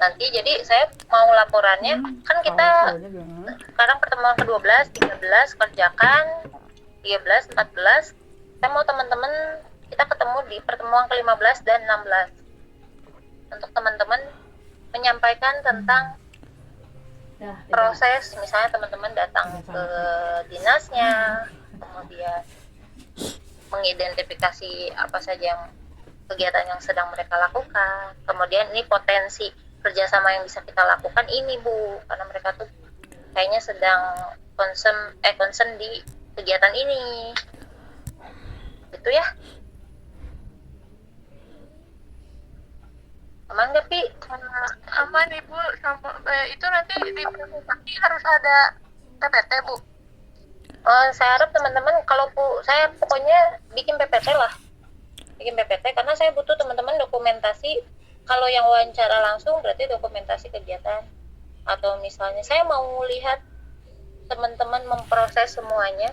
Nanti jadi saya mau laporannya, kan kita sekarang pertemuan ke-12, 13 kerjakan, 13, 14. Saya mau teman-teman kita ketemu di pertemuan ke-15 dan 16. Untuk teman-teman menyampaikan tentang proses, misalnya teman-teman datang ke dinasnya, kemudian mengidentifikasi apa saja yang kegiatan yang sedang mereka lakukan, kemudian ini potensi kerjasama yang bisa kita lakukan ini Bu, karena mereka tuh kayaknya sedang concern di kegiatan ini, gitu ya. Aman nggak Pi? Aman Ibu, sama itu nanti di presentasi harus ada PPT Bu. Saya harap teman-teman saya pokoknya bikin PPT lah, karena saya butuh teman-teman dokumentasi. Kalau yang wawancara langsung berarti dokumentasi kegiatan, atau misalnya saya mau lihat teman-teman memproses semuanya,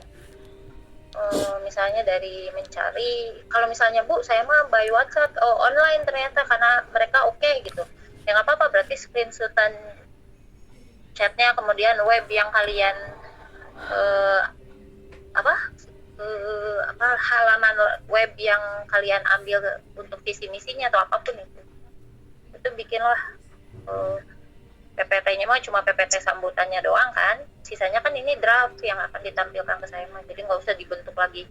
misalnya dari mencari, kalau misalnya Bu saya mah by WhatsApp, online ternyata karena mereka oke gitu, ya nggak apa-apa, berarti screenshotan chatnya, kemudian web yang kalian halaman web yang kalian ambil untuk visi misinya atau apapun itu bikinlah PPT-nya mah cuma PPT sambutannya doang kan, sisanya kan ini draft yang akan ditampilkan ke saya mah, jadi nggak usah dibentuk lagi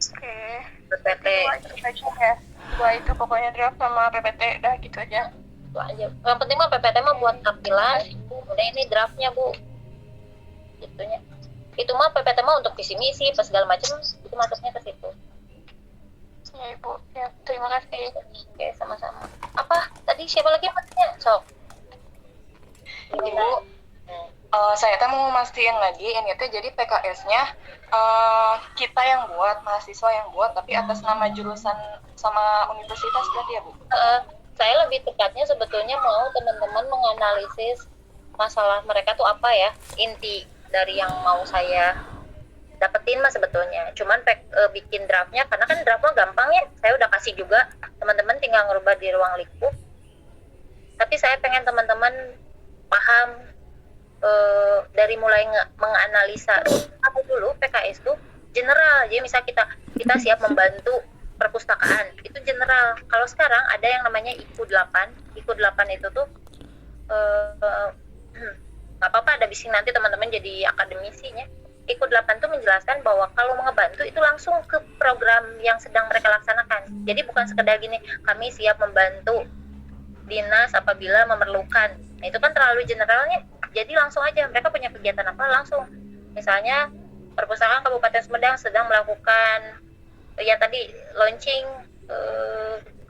Oke. PPT. Itu aja ya. Dua itu pokoknya draft sama PPT, dah gitu aja. Itu aja, yang penting mah PPT mah buat tampilan, udah ini draftnya Bu, gitunya. Itu mah PPT mah untuk visi misi pas segala macam itu masuknya ke situ. Ya Ibu, ya terima kasih. Oke, sama-sama. Apa tadi siapa lagi maksudnya? Sok. Ibu, saya tuh mau mastiin lagi ini tuh jadi PKS-nya kita yang buat, mahasiswa yang buat, tapi atas nama jurusan sama universitas berarti ya Bu? Saya lebih tepatnya sebetulnya mau teman-teman menganalisis masalah mereka tuh apa ya, inti dari yang mau saya dapetin mah sebetulnya. Cuman bikin draftnya, karena kan draftnya gampang ya, saya udah kasih juga, teman-teman tinggal ngerubah di ruang lingkup. Tapi saya pengen teman-teman paham dari mulai menganalisa apa dulu PKS tuh general. Jadi misal kita siap membantu perpustakaan, itu general. Kalau sekarang ada yang namanya IKU 8. IKU 8 itu tuh nggak apa-apa ada bising nanti teman-teman jadi akademisinya. IKU 8 tuh menjelaskan bahwa kalau mau ngebantu itu langsung ke program yang sedang mereka laksanakan. Jadi bukan sekedar gini, kami siap membantu dinas apabila memerlukan. Nah, itu kan terlalu generalnya. Jadi langsung aja mereka punya kegiatan apa langsung. Misalnya perpustakaan Kabupaten Sumedang sedang melakukan ya tadi launching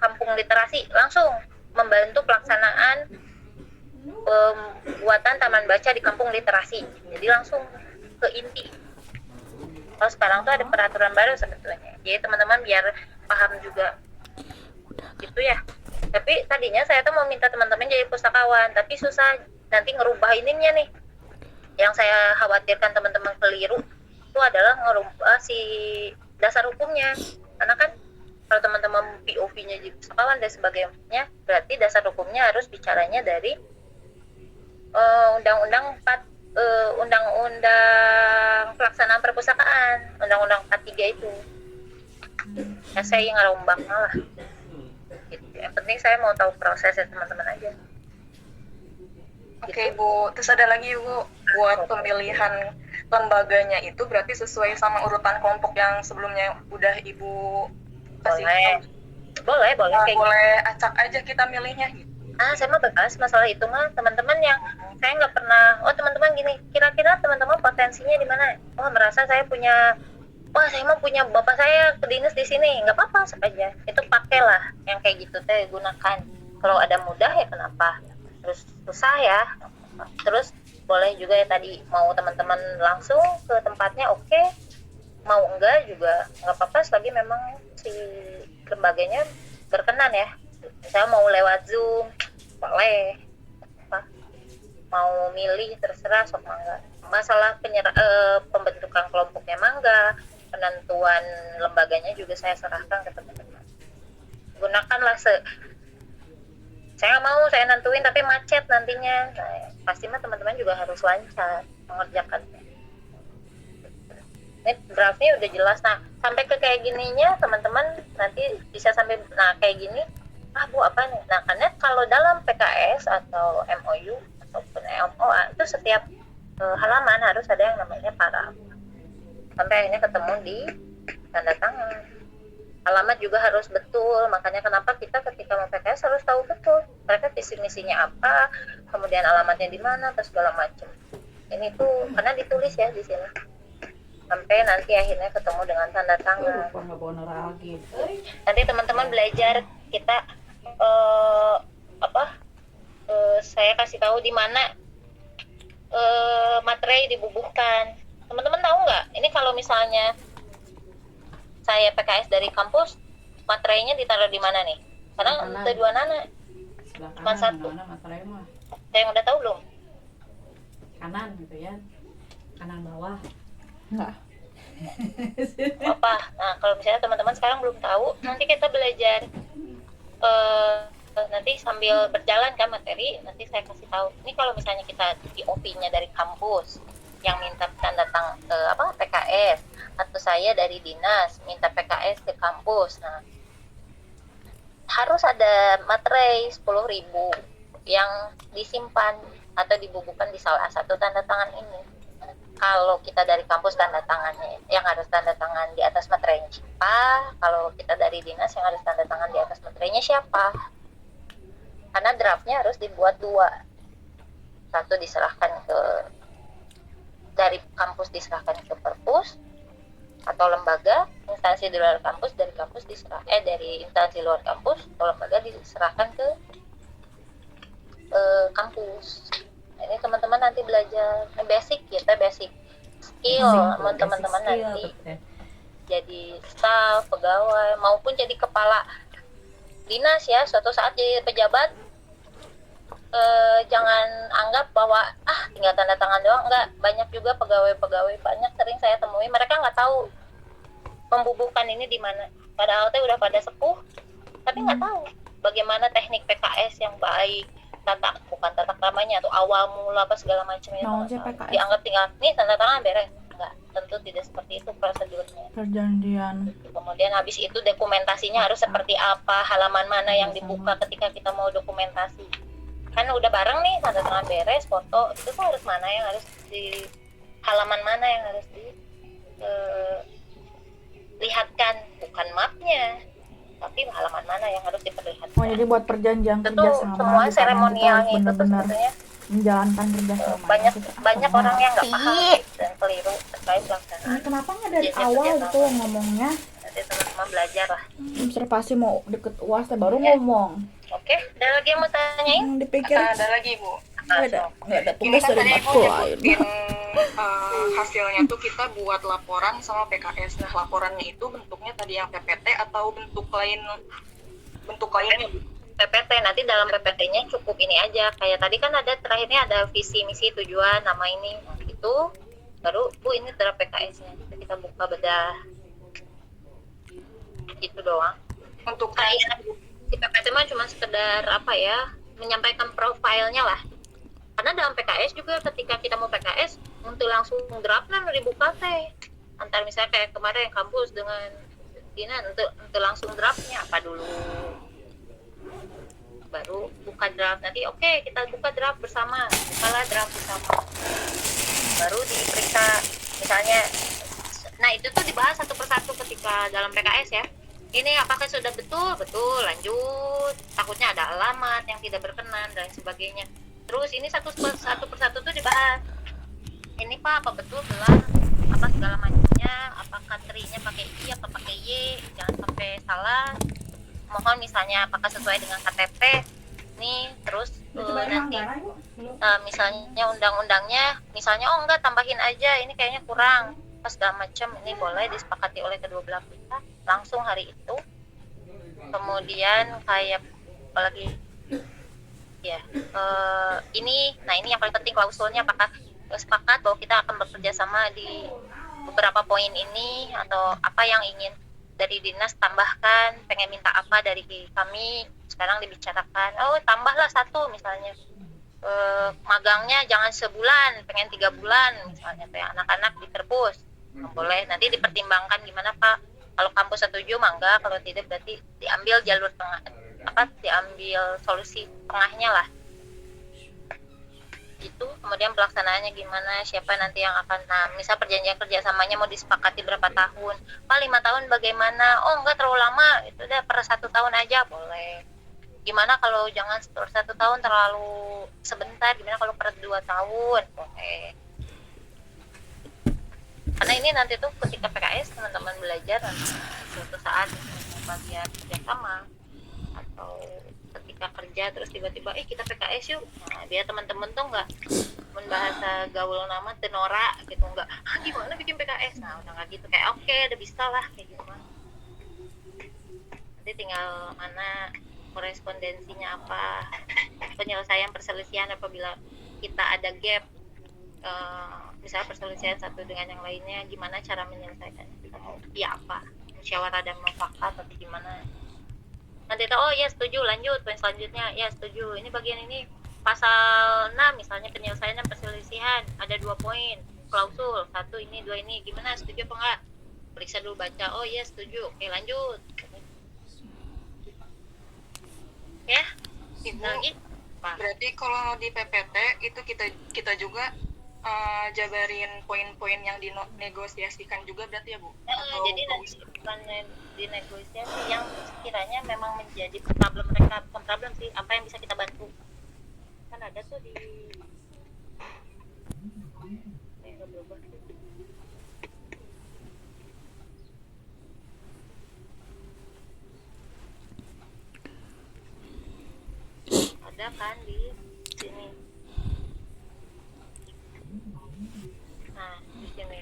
kampung literasi, langsung membantu pelaksanaan pembuatan taman baca di kampung literasi. Jadi langsung ke inti. Kalau sekarang tuh ada peraturan baru sebetulnya. Jadi teman-teman biar paham juga. Gitu ya. Tapi tadinya saya tuh mau minta teman-teman jadi pustakawan, tapi susah nanti ngerubah ininya nih. Yang saya khawatirkan teman-teman keliru itu adalah ngerubah si dasar hukumnya. Karena kan kalau teman-teman POV-nya jadi pustakawan dan sebagainya, berarti dasar hukumnya harus bicaranya dari Undang-Undang Pelaksanaan Perpustakaan, Undang-Undang 43 itu. Ya saya ngerombak malah. Gitu. Yang penting saya mau tahu prosesnya teman-teman aja. Oke Ibu, terus ada lagi Ibu, buat pemilihan lembaganya itu berarti sesuai sama urutan kelompok yang sebelumnya udah Ibu kasih tahu? Boleh kayak boleh acak aja kita milihnya gitu. Saya mau bebas masalah itu mah. Teman-teman yang saya nggak pernah, teman-teman gini, kira-kira teman-teman potensinya di mana? Merasa saya punya, saya mau punya bapak saya ke dinas di sini, nggak apa-apa saja. Itu pakailah yang kayak gitu teh gunakan. Kalau ada mudah ya kenapa? Terus susah ya. Terus boleh juga ya tadi mau teman-teman langsung ke tempatnya, oke. Mau enggak juga nggak apa-apa selagi memang si lembaganya berkenan ya. Misalnya mau lewat Zoom boleh, mau milih terserah sok mangga. Masalah pembentukan kelompoknya mangga, penentuan lembaganya juga saya serahkan ke teman-teman. Gunakanlah saya nggak mau saya nentuin tapi macet nantinya. Nah, pasti mah teman-teman juga harus lancar mengerjakannya. Ini draftnya udah jelas. Nah sampai ke kayak gininya teman-teman nanti bisa sampai kayak gini. Bu apa nih? Nah karena kalau dalam PKS atau MOU ataupun MOA itu setiap halaman harus ada yang namanya paraf. Sampai akhirnya ketemu di tanda tangan. Alamat juga harus betul. Makanya kenapa kita ketika mau PKS harus tahu betul mereka visi misinya apa, kemudian alamatnya di mana, atau segala macam. Ini tuh karena ditulis ya di sini. Sampai nanti akhirnya ketemu dengan tanda tangan. Nanti teman-teman belajar kita saya kasih tahu di mana materai dibubuhkan. Teman-teman tahu nggak? Ini kalau misalnya saya PKS dari kampus, materainya ditaruh di mana nih? Karena ada dua nana, cuma satu. Saya yang udah tahu belum? Kanan gitu ya, kanan bawah. Enggak. Apa? Nah kalau misalnya teman-teman sekarang belum tahu, nanti kita belajar. Nanti sambil berjalan kan materi, nanti saya kasih tahu. Ini kalau misalnya kita di OP-nya dari kampus yang minta tanda PKS, atau saya dari dinas minta PKS ke kampus. Nah, harus ada materai 10.000 yang disimpan atau dibukukan di salah satu tanda tangan ini. Kalau kita dari kampus tanda tangannya yang harus tanda tangan di atas materainya siapa, kalau kita dari dinas yang harus tanda tangan di atas materainya siapa. Karena draftnya harus dibuat 2. Satu diserahkan ke dari kampus, diserahkan ke perpus atau lembaga, instansi di luar kampus, dari kampus dari instansi luar kampus atau lembaga diserahkan ke kampus. Ini teman-teman nanti belajar basic skill teman-teman nanti jadi staf, pegawai maupun jadi kepala dinas ya, suatu saat jadi pejabat. Jangan anggap bahwa tinggal tanda tangan doang, enggak. Banyak juga pegawai-pegawai, banyak sering saya temui mereka nggak tahu pembubukan ini di mana, padahal teh udah pada sepuh tapi nggak tahu bagaimana teknik PKS yang baik, bukan tata namanya atau awal mula apa segala macam itu. Dianggap tinggal nih tanda tangan beres. Enggak, tentu tidak seperti itu prosedurnya. Perjanjian. Kemudian habis itu dokumentasinya harus seperti apa, halaman mana yang dibuka ketika kita mau dokumentasi. Kan udah bareng nih tanda tangan beres, foto, itu tuh harus mana yang harus di halaman mana yang harus dilihatkan, bukan mapnya, tapi halaman mana yang harus diperlihatkan. Oh, jadi buat perjanjian itu kerjasama semua gitu kan, seremonialnya itu tuh benar-benar sebetulnya menjalankan kerjasama. banyak orang yang nggak paham dan keliru terkait pelaksanaan. Kenapa nggak dari Biasanya awal kerjasama. gitu ngomongnya? Nanti teman-teman belajar lah. Observasi mau deket UAS baru ngomong. Oke, ada lagi yang mau tanyain? Dipikir Ada lagi Bu. nggak ada Ini tugas kan dari tadi Ibu matkul lain. nyebutin hasilnya tuh kita buat laporan sama PKS. Nah, laporannya itu bentuknya tadi yang PPT atau bentuk lainnya Bu? PPT, nanti dalam PPT-nya cukup ini aja. Kayak tadi kan ada terakhirnya ada visi, misi, tujuan, nama ini. Nah, itu baru Bu ini draft PKS-nya. Kita buka bedah. Itu doang. Untuk Kayak di PPT mah cuma sekedar apa ya, menyampaikan profilnya lah. Karena dalam PKS juga ketika kita mau PKS untuk langsung draft kan dibuka teh. Antar misalnya kayak kemarin kampus dengan Dina untuk langsung draftnya apa dulu. Baru buka draft nanti oke, kita buka draft bersama. Bukalah draft bersama. Baru diperiksa misalnya. Nah, itu tuh dibahas satu persatu ketika dalam PKS ya. Ini apakah sudah betul, lanjut, takutnya ada alamat yang tidak berkenan dan sebagainya. Terus ini satu persatu tuh dibahas. Ini Pak, apa betul gelar, apa segala macamnya, apakah trinya pakai I apa pakai Y, jangan sampai salah. Mohon misalnya apakah sesuai dengan KTP. Nih, terus nanti misalnya undang-undangnya, misalnya oh enggak tambahin aja, ini kayaknya kurang. Pas segala macam ini boleh disepakati oleh kedua belah pihak langsung hari itu. Kemudian kayak apalagi ya ini yang paling penting klausulnya, apakah sepakat bahwa kita akan bekerja sama di beberapa poin ini atau apa yang ingin dari dinas tambahkan, pengen minta apa dari kami, sekarang dibicarakan. Oh tambahlah 1 misalnya. Magangnya jangan sebulan, pengen 3 bulan misalnya, kayak anak-anak di perpus. Boleh, nanti dipertimbangkan gimana Pak. Kalau kampus setuju mangga, kalau tidak berarti diambil jalur tengah, diambil solusi tengahnya lah. Itu kemudian pelaksanaannya gimana, siapa nanti yang akan, misal perjanjian kerjasamanya mau disepakati berapa tahun, Pak 5 tahun bagaimana, oh enggak terlalu lama, itu udah per 1 tahun aja boleh. Gimana kalau jangan per 1 tahun terlalu sebentar, gimana kalau per 2 tahun boleh. Karena ini nanti tuh ketika PKS teman-teman belajar suatu saat bagian kerjasama atau ketika kerja terus tiba-tiba kita PKS yuk, nah, biar teman-teman tuh nggak membahasa gaul nama tenora gitu, nggak gimana bikin PKS, nah udah nggak gitu, kayak oke, udah bisa lah kayak gitu. Nanti tinggal mana korespondensinya apa, penyelesaian perselisihan apabila kita ada gap, misalnya perselisihan satu dengan yang lainnya, gimana cara menyelesaikannya, kita mau apa, musyawarah dan mufakat atau gimana. Nanti tahu, oh ya setuju, lanjut poin selanjutnya, ya setuju, ini bagian ini pasal 6 misalnya penyelesaian dan perselisihan ada 2 poin klausul, 1 ini 2 ini, gimana, setuju apa enggak, periksa dulu, baca, oh ya setuju, oke lanjut ya. Ibu, Lagi Berarti kalau di PPT itu kita juga jabarin poin-poin yang dinegosiasikan juga berarti ya Bu? Atau Jadi nanti bukan dinegosiasi yang sekiranya memang menjadi problem mereka, bukan problem sih, apa yang bisa kita bantu. Kan ada tuh di nggak berubah sih. Ada kan di sini. Nah, di sini.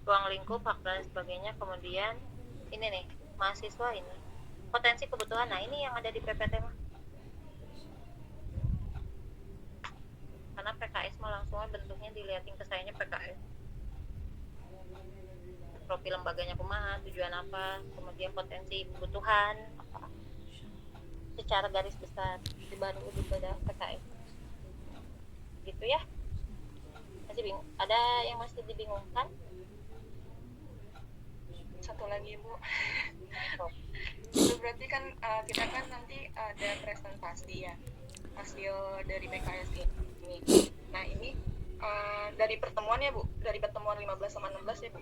Ruang lingkup, hak dan sebagainya. Kemudian ini nih, mahasiswa ini. Potensi kebutuhan. Nah, ini yang ada di PPT mah. Karena PKS mah langsungnya bentuknya dilihatin ke sayanya PKS. Profil lembaganya kumaha, tujuan apa, kemudian potensi kebutuhan apa. Secara garis besar dibanding pada PKS. Gitu ya. Masih bingung? Ada yang masih dibingungkan? satu lagi Bu. Itu berarti kan kita kan nanti ada presentasi ya hasil dari PKS ini. Nah ini dari pertemuan ya Bu, dari pertemuan 15 sama 16 ya Bu.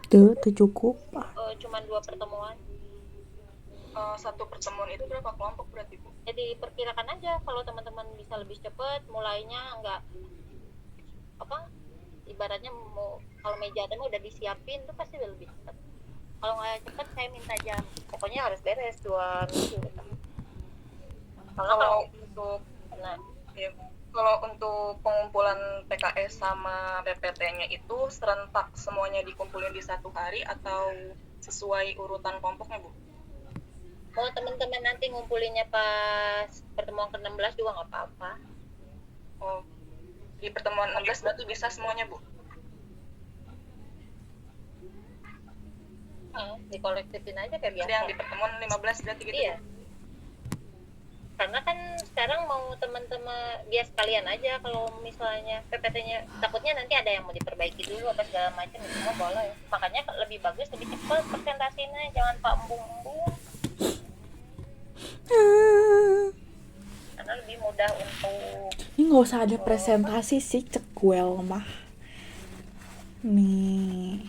Tuh cukup. Cuman 2 pertemuan. Satu pertemuan itu berapa kelompok berarti Bu? Jadi perkirakan aja kalau teman-teman bisa lebih cepat, mulainya nggak apa, ibaratnya mau kalau meja ada udah disiapin tuh pasti udah lebih cepat. Kalau nggak cepat saya minta jam, pokoknya harus beres 2 minggu gitu. Kalau untuk Nah, ya, kalau untuk pengumpulan PKS sama PPT-nya itu serentak semuanya dikumpulin di satu hari atau sesuai urutan kelompoknya Bu? mau teman-teman nanti ngumpulinnya pas pertemuan ke-16 juga nggak apa-apa. Oh, di pertemuan 16 berarti bisa semuanya Bu? Dikolektifin aja kayak biasa. Ada yang di pertemuan 15 berarti gitu? Iya. Karena kan sekarang mau teman-teman biar sekalian aja, kalau misalnya PPT-nya takutnya nanti ada yang mau diperbaiki dulu apa segala macam, itu semua boleh. Makanya lebih bagus lebih cepat presentasinya, jangan pak embung-embung. Karena lebih mudah untuk Ini nggak usah ada presentasi sih, cekwel mah. Nih.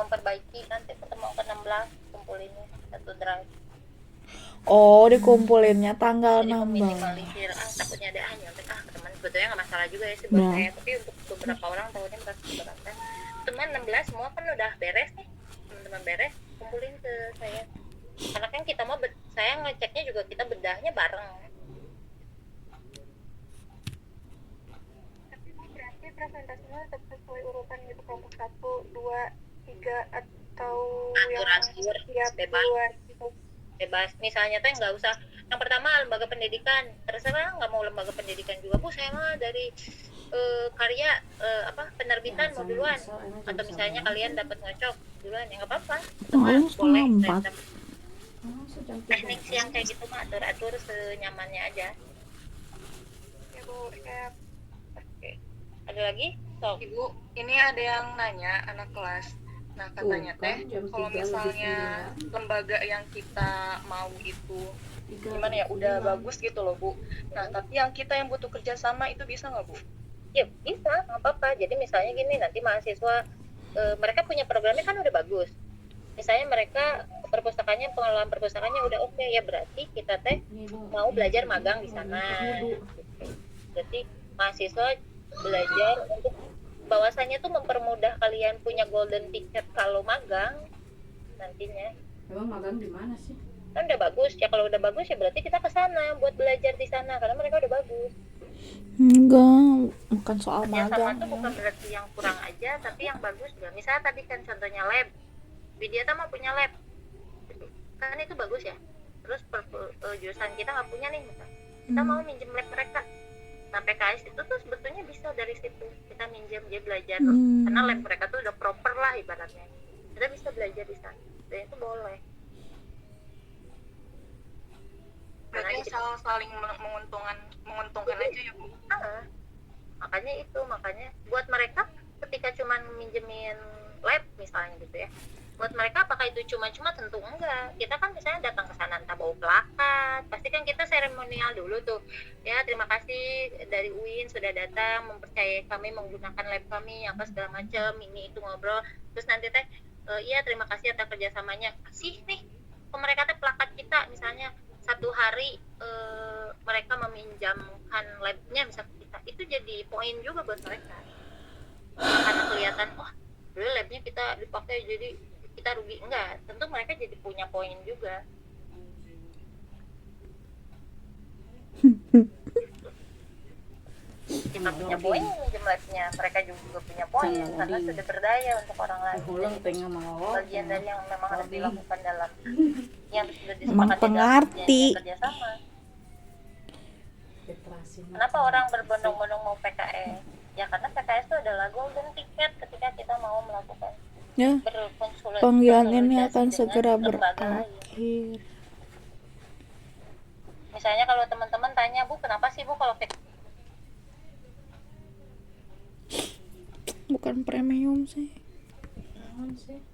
memperbaiki nanti pertemuan ke-16 kumpulinnya satu drive. Oh, dikumpulinnya tanggal Jadi 16. meminimalisir takutnya ada nyontek teman, sebetulnya nggak masalah juga ya sih buat Nah. saya, tapi untuk beberapa orang tahunnya merasa keberatan. Teman 16 semua kan udah beres nih, teman-teman beres kumpulin ke saya, karena kan kita mau saya ngeceknya juga kita bedahnya bareng. Tapi berarti presentasinya tetap sesuai urutan gitu, kelompok 1, 2, 3 atau yang Atur-atur, siap bebas. buat gitu. Bebas, misalnya tuh nggak usah yang pertama lembaga pendidikan, terserah nggak mau lembaga pendidikan juga Bu, saya mah dari karya penerbitan mau duluan, atau misalnya kalian dapat ngocok duluan ya nggak apa-apa, itu mah yang boleh. setengah 4. Teknik yang kayak gitu mah atur senyamannya aja. Ya Bu, ya. Oke, ada lagi sok. Ibu, ini ada yang nanya anak kelas. Nah katanya teh kalau misalnya lembaga yang kita mau itu gimana ya udah bagus gitu loh Bu. Nah tapi yang kita yang butuh kerjasama itu bisa nggak Bu? Ya bisa, nggak apa-apa. Jadi misalnya gini, nanti mahasiswa mereka punya programnya kan udah bagus, misalnya mereka pengelolaan perpustakaannya udah oke, ya berarti kita teh mau belajar magang di sana. Jadi mahasiswa belajar untuk bahwasannya tuh mempermudah kalian punya golden ticket kalau magang nantinya. Emang magang di mana sih? Kan udah bagus ya, kalau udah bagus ya berarti kita ke sana buat belajar di sana karena mereka udah bagus. Enggak, bukan soal Yang sama magang. tuh bukan berarti yang kurang aja, tapi yang bagus juga. Misalnya tadi kan contohnya lab, Widyata mah punya lab, kan itu bagus ya. Terus jurusan kita nggak punya nih, kita mau minjem lab mereka. Nah PKS itu tuh sebetulnya bisa dari situ kita minjem, dia belajar karena lab mereka tuh udah proper lah ibaratnya, kita bisa belajar di sana, dan itu boleh. Berarti saling menguntungkan aja ya Bu. Makanya buat mereka ketika cuman minjemin lab misalnya gitu ya, buat mereka apakah itu cuma-cuma? Tentu enggak. Kita kan misalnya datang ke sana entah bawa plakat, pasti kan kita seremonial dulu tuh ya, terima kasih dari UIN sudah datang mempercayai kami menggunakan lab kami apa segala macam, ini itu ngobrol, terus nanti teh iya terima kasih atas kerjasamanya, kasih nih ke mereka teh plakat kita, misalnya satu hari mereka meminjamkan labnya misalnya kita, itu jadi poin juga buat mereka karena kelihatan dulu labnya kita dipakai jadi kita rugi. Enggak, tentu mereka jadi punya poin juga. Kita punya poin minjem labnya, mereka juga punya poin karena sudah berdaya untuk orang lain. Ulang tengah mau. Bagian dari yang memang harus dilakukan dalam yang sudah Emang disepakati dalam pengerti. perjanjian kerjasama. Literasi. Kenapa orang berbondong-bondong mau PKS? Ya karena PKS itu adalah golden ticket ketika kita mau melakukan Ya, berkonsultasi panggilan ini dengan akan segera lembaga lain. berakhir. Misalnya kalau teman-teman tanya, Bu, kenapa sih Bu kalau PKS? Bukan premium sih. Naon sih?